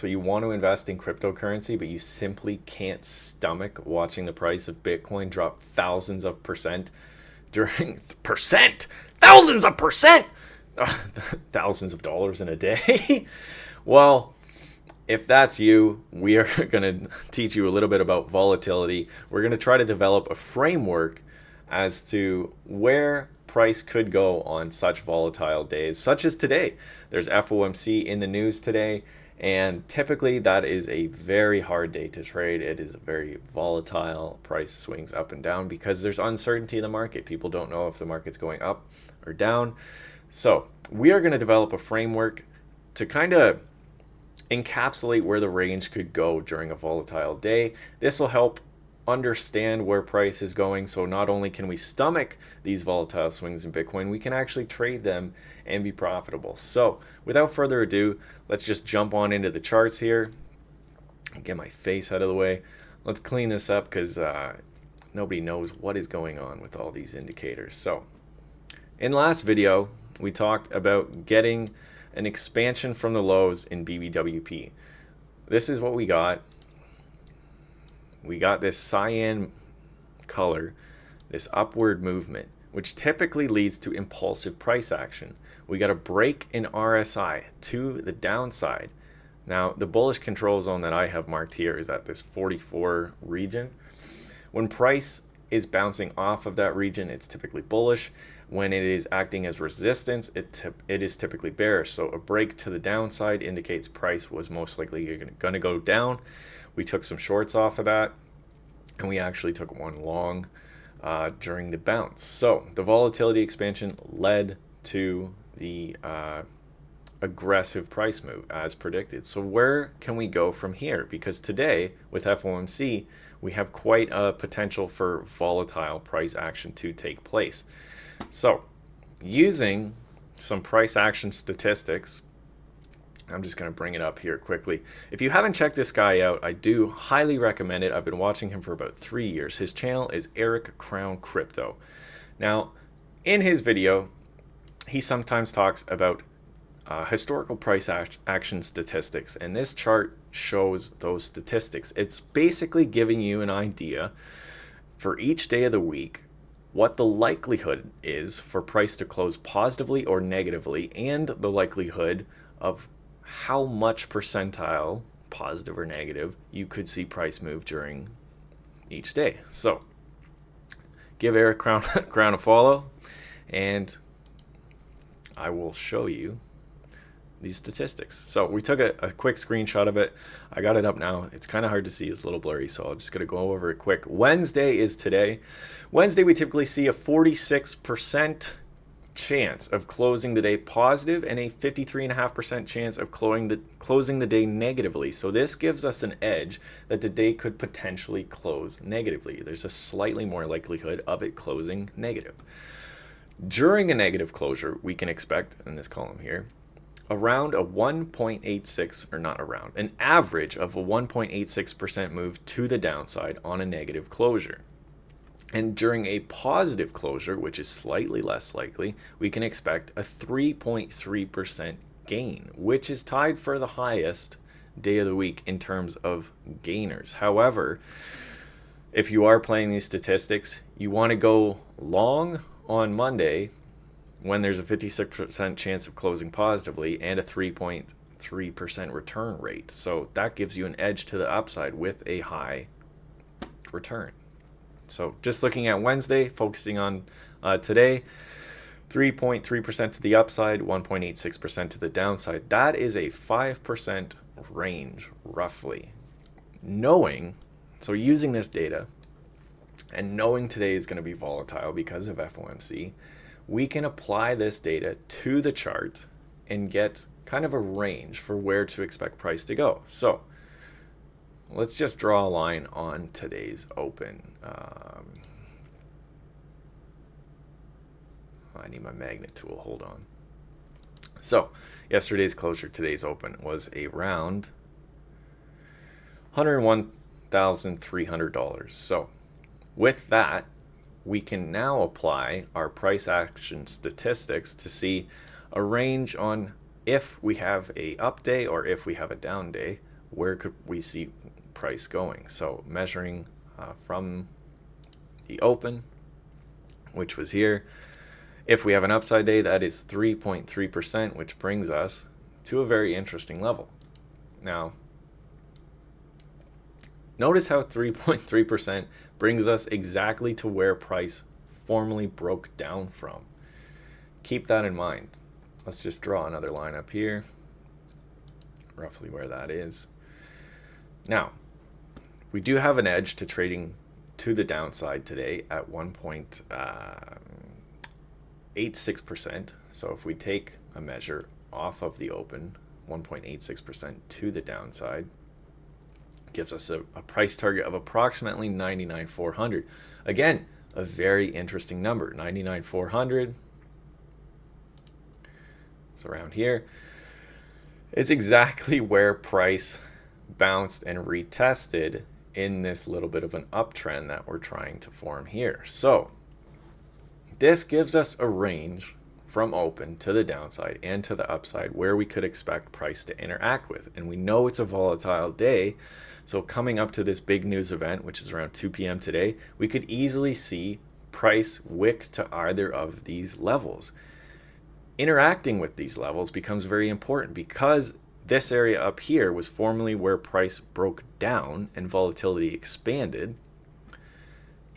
So you want to invest in cryptocurrency, but you simply can't stomach watching the price of Bitcoin drop thousands of percent during thousands of percent, thousands of dollars in a day. Well, if that's you, we are going to teach you a little bit about volatility. We're going to try to develop a framework as to where price could go on such volatile days, such as today. There's FOMC in the news today, and typically that is a very hard day to trade. It is a very volatile. Price swings up and down because there's uncertainty in the market. People don't know if the market's going up or down. So we are going to develop a framework to kind of encapsulate where the range could go during a volatile day. This will help understand where price is going, so not only can we stomach these volatile swings in Bitcoin, we can actually trade them and be profitable. So without further ado, let's just jump on into the charts here and get my face out of the way. Let's clean this up because nobody knows what is going on with all these indicators. So in last video, we talked about getting an expansion from the lows in BBWP. This is what we got. We got this cyan color, this upward movement, which typically leads to impulsive price action. We got a break in RSI to the downside. Now, the bullish control zone that I have marked here is at this 44 region. When price is bouncing off of that region, it's typically bullish. When it is acting as resistance, it is typically bearish. So a break to the downside indicates price was most likely going to go down. We took some shorts off of that, and we actually took one long during the bounce. So the volatility expansion led to the aggressive price move as predicted. So where can we go from here? Because today with FOMC, we have quite a potential for volatile price action to take place. So using some price action statistics, I'm just going to bring it up here quickly. If you haven't checked this guy out, I do highly recommend it. I've been watching him for about 3 years. His channel is Eric Crown Crypto. Now, in his video, he sometimes talks about historical price action statistics, and this chart shows those statistics. It's basically giving you an idea for each day of the week what the likelihood is for price to close positively or negatively, and the likelihood of how much percentile, positive or negative, you could see price move during each day. So give Eric Crown a follow, and I will show you these statistics. So we took a quick screenshot of it. I got it up now. It's kind of hard to see. It's a little blurry, so I'm just going to go over it quick. Wednesday is today. Wednesday, we typically see a 46% chance of closing the day positive and a 53.5% chance of closing the day negatively. So this gives us an edge that the day could potentially close negatively. There's a slightly more likelihood of it closing negative. During a negative closure, we can expect, in this column here, around a 1.86, or not around, an average of a 1.86% move to the downside on a negative closure. And during a positive closure, which is slightly less likely, we can expect a 3.3% gain, which is tied for the highest day of the week in terms of gainers. However, if you are playing these statistics, you want to go long on Monday when there's a 56% chance of closing positively and a 3.3% return rate. So that gives you an edge to the upside with a high return. So just looking at Wednesday, focusing on today, 3.3% to the upside, 1.86% to the downside. That is a 5% range, roughly. So using this data and knowing today is going to be volatile because of FOMC, we can apply this data to the chart and get kind of a range for where to expect price to go. So let's just draw a line on today's open. I need my magnet tool, hold on. So yesterday's closure, today's open, was around $101,300. So with that, we can now apply our price action statistics to see a range on if we have a up day or if we have a down day where could we see price going? So measuring from the open, which was here. If we have an upside day, that is 3.3%, which brings us to a very interesting level. Now, notice how 3.3% brings us exactly to where price formally broke down from. Keep that in mind. Let's just draw another line up here, roughly where that is. Now, we do have an edge to trading to the downside today at 1.86%. So if we take a measure off of the open, 1.86% to the downside, gives us a price target of approximately 99,400. Again, a very interesting number, 99,400. It's around here. It's exactly where price bounced and retested in this little bit of an uptrend that we're trying to form here. So this gives us a range from open to the downside and to the upside where we could expect price to interact with. And we know it's a volatile day. So coming up to this big news event, which is around 2 p.m. today, we could easily see price wick to either of these levels. Interacting with these levels becomes very important because this area up here was formerly where price broke down and volatility expanded.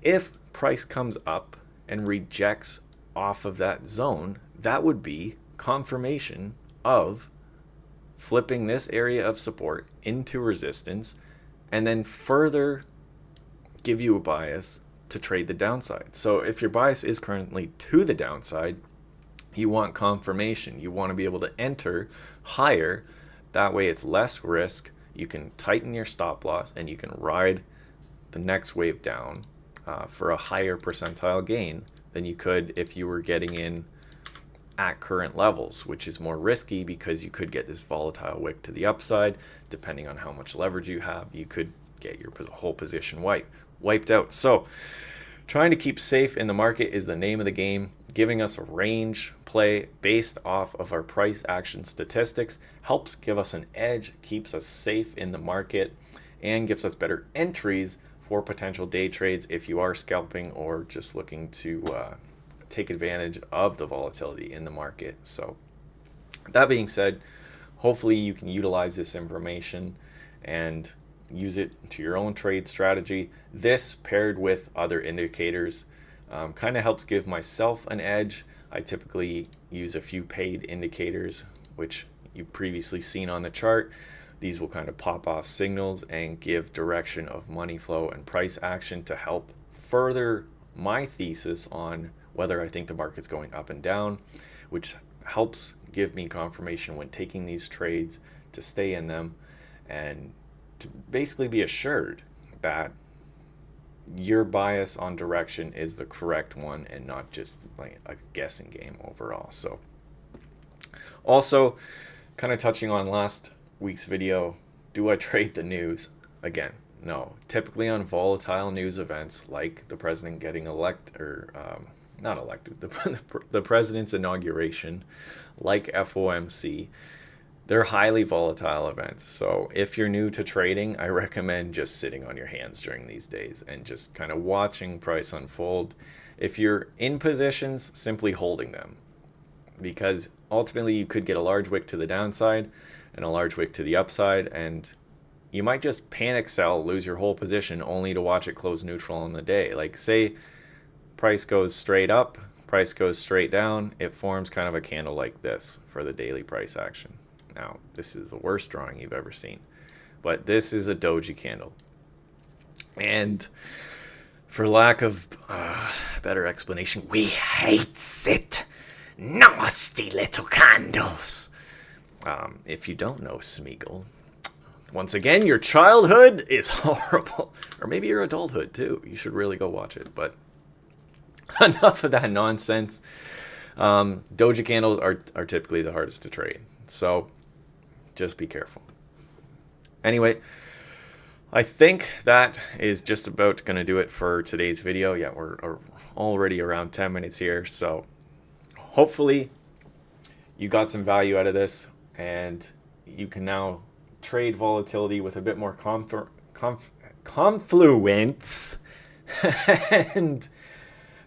If price comes up and rejects off of that zone, that would be confirmation of flipping this area of support into resistance and then further give you a bias to trade the downside. So if your bias is currently to the downside, you want confirmation. You want to be able to enter higher. That way it's less risk. You can tighten your stop loss and you can ride the next wave down for a higher percentile gain than you could if you were getting in at current levels, which is more risky because you could get this volatile wick to the upside. Depending on how much leverage you have, you could get your whole position wiped out. So trying to keep safe in the market is the name of the game. Giving us a range play based off of our price action statistics helps give us an edge, keeps us safe in the market, and gives us better entries for potential day trades if you are scalping or just looking to take advantage of the volatility in the market. So that being said, hopefully you can utilize this information and use it to your own trade strategy. This paired with other indicators kind of helps give myself an edge. I typically use a few paid indicators, which you've previously seen on the chart. These will kind of pop off signals and give direction of money flow and price action to help further my thesis on whether I think the market's going up and down, which helps give me confirmation when taking these trades to stay in them and to basically be assured that your bias on direction is the correct one and not just like a guessing game overall. So also kind of touching on last week's video, do I trade the news? Again, no. Typically on volatile news events like the president getting elected, or not elected, the president's inauguration, like FOMC, they're highly volatile events. So if you're new to trading, I recommend just sitting on your hands during these days and just kind of watching price unfold. If you're in positions, simply holding them, because ultimately you could get a large wick to the downside and a large wick to the upside, and you might just panic sell, lose your whole position only to watch it close neutral on the day. Like say price goes straight up, price goes straight down, it forms kind of a candle like this for the daily price action. Now, this is the worst drawing you've ever seen, but this is a doji candle. And for lack of better explanation, we hate it. Nasty little candles. If you don't know Smeagol, once again, your childhood is horrible. Or maybe your adulthood too. You should really go watch it. But enough of that nonsense. Doji candles are typically the hardest to trade. So just be careful. Anyway, I think that is just about going to do it for today's video. Yeah, we're already around 10 minutes here. So hopefully you got some value out of this and you can now trade volatility with a bit more confluence and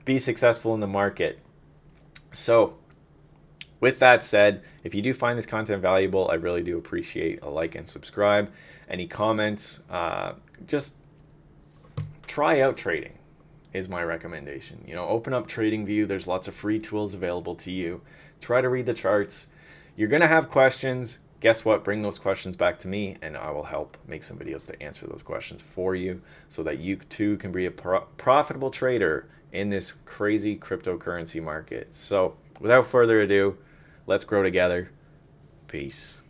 be successful in the market. So with that said, if you do find this content valuable, I really do appreciate a like and subscribe. Any comments, just try out trading is my recommendation. Open up TradingView. There's lots of free tools available to you. Try to read the charts. You're going to have questions. Guess what? Bring those questions back to me, and I will help make some videos to answer those questions for you so that you too can be a profitable trader in this crazy cryptocurrency market. So without further ado, let's grow together. Peace.